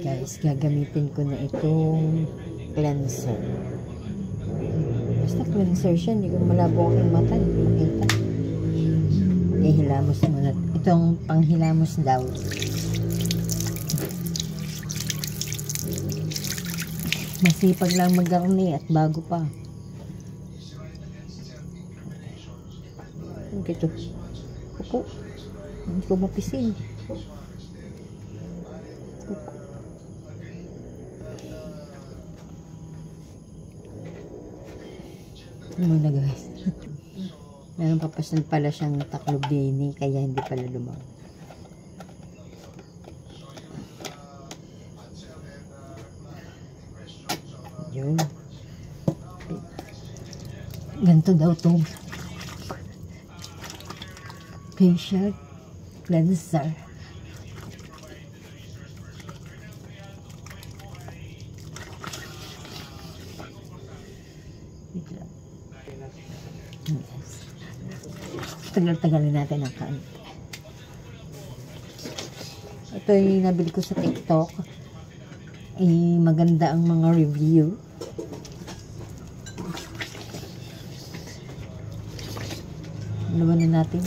Guys, gagamitin ko na itong cleanser. Basta cleanser siya, hindi ko malabo aking mata, hindi ko makita. Ihilamos muna. Itong panghilamos daw. Masipag lang mag-garni at bago pa. Ito. Kuko. Hindi ko mapisin. Muna guys. Meron papasan pala siyang taklob dini kaya hindi pala lumaw. Yun. Ganito daw to. Facial cleanser. Tagal-tagalin natin ang kaunti. Ito yung nabili ko sa TikTok. Maganda ang mga review. Laban na natin.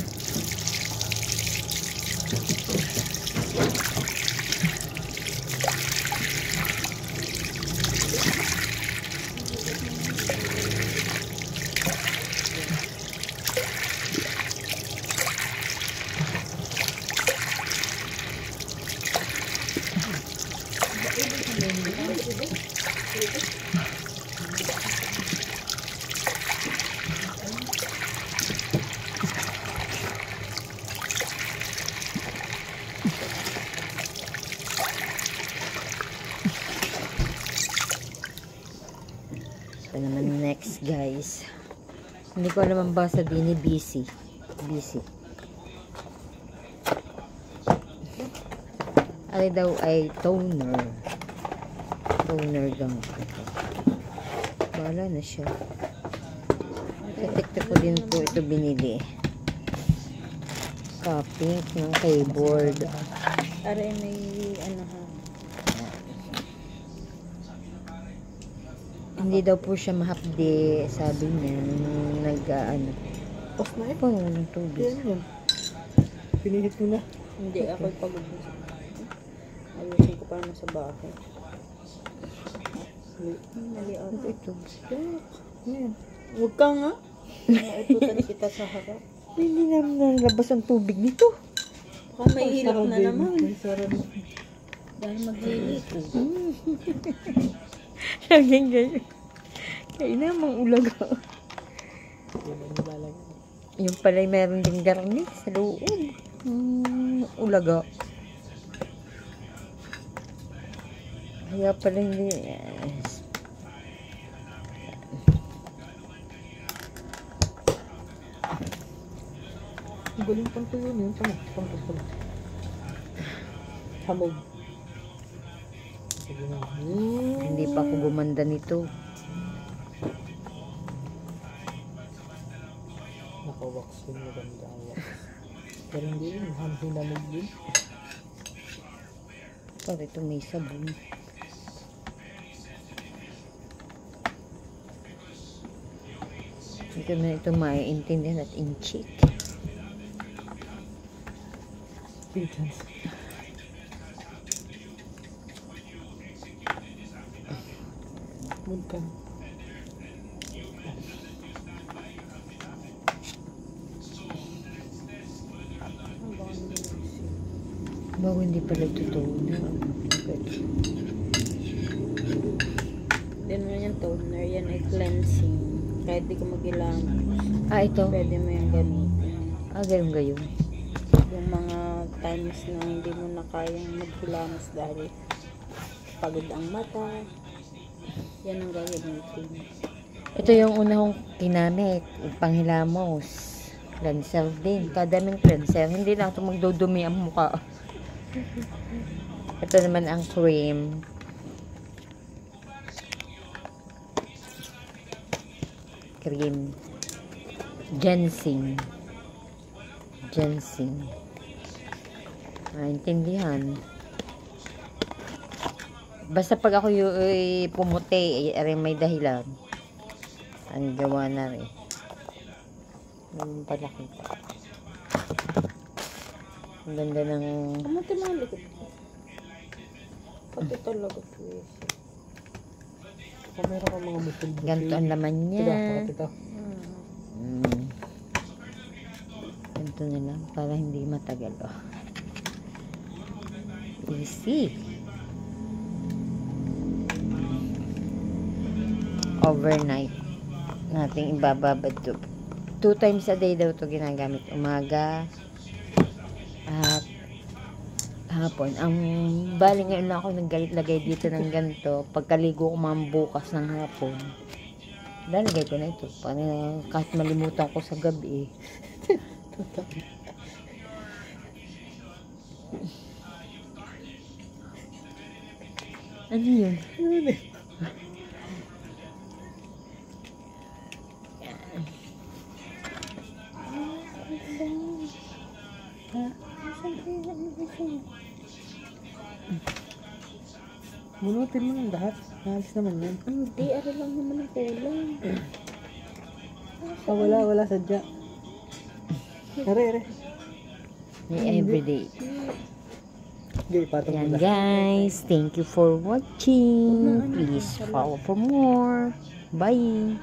Ito naman next guys. Hindi ko alam ang basa din ni busy. Ay daw ay toner. Toner daw. Bahala na siya. Sa TikTok ko din po ito binili. Copy ng keyboard. Aray may ano ha. Hindi daw po siya mahapdi, sabi niya, nag-ano. Off na eh. Ano ng tubig? Yan. Pinihit mo na. Hindi ako pagod. Ayusin ko para sa bahay. Mali ako. Ito. Yan. Huwag ka nga. Naututan kita sa harap. Hindi naman nalabas ang tubig nito. Baka may hilap na naman. Sarap. Dahil maglilito. Laging ganyan. Kaya namang ulaga. Yung pala'y meron din garni sa loob. Ulaga. Kaya pala hindi. Yes. Galing pang tuyo niyo. Pang hamog. Hindi pa ako gumanda nito. Naka-wax yun. Maganda ang wax. Pero hindi yun. Hinamog yun. Para ito may sabon. Hindi ko na ito maiintindihan at in-check. Pigeons. Bukan. Bago hindi pala totoo na. Then mo yung toner, yan ay cleansing. Kahit di ka mag-ilamos. Ito? Pwede mo yung gamitin. Ganun gayon. Yung mga times na hindi mo na kayang maghilamos dahil pagod ang mata. Yan ang gagamitin. Ito yung una kong kinamit. Panghilamos. Cleanser din. Kadaming cleanser. Hindi lang ito magdudumi ang mukha. Ito naman ang cream. Ginseng. Maintindihan. Basta pag ako pumuti, ay may dahilan. Ang gawa na rin. Ang palakita. Ang ganda ng... Kamuti mga likod ko. Pati talaga twist. Kung meron ka mga bukil. Ganito ang laman niya. Ito. Ganito na lang para hindi matagal. Oh. Easy. Overnight nating ibababad to. 2 times a day daw to ginagamit. Umaga at hapon. Ang bali ngayon lang ako naggalit-lagay dito ng ganito. Pagkaligo ko mga bukas ng hapon. Lalagay ko na ito. Para kahit malimutan ko sa gabi. Ano yun? Bunutin mo ng lahat. Naalis naman yan. Hindi, ano lang naman ang kulang. Wala sadya. Are. May everyday. Okay, patong Yan mo na. guys. Thank you for watching. Please follow for more. Bye.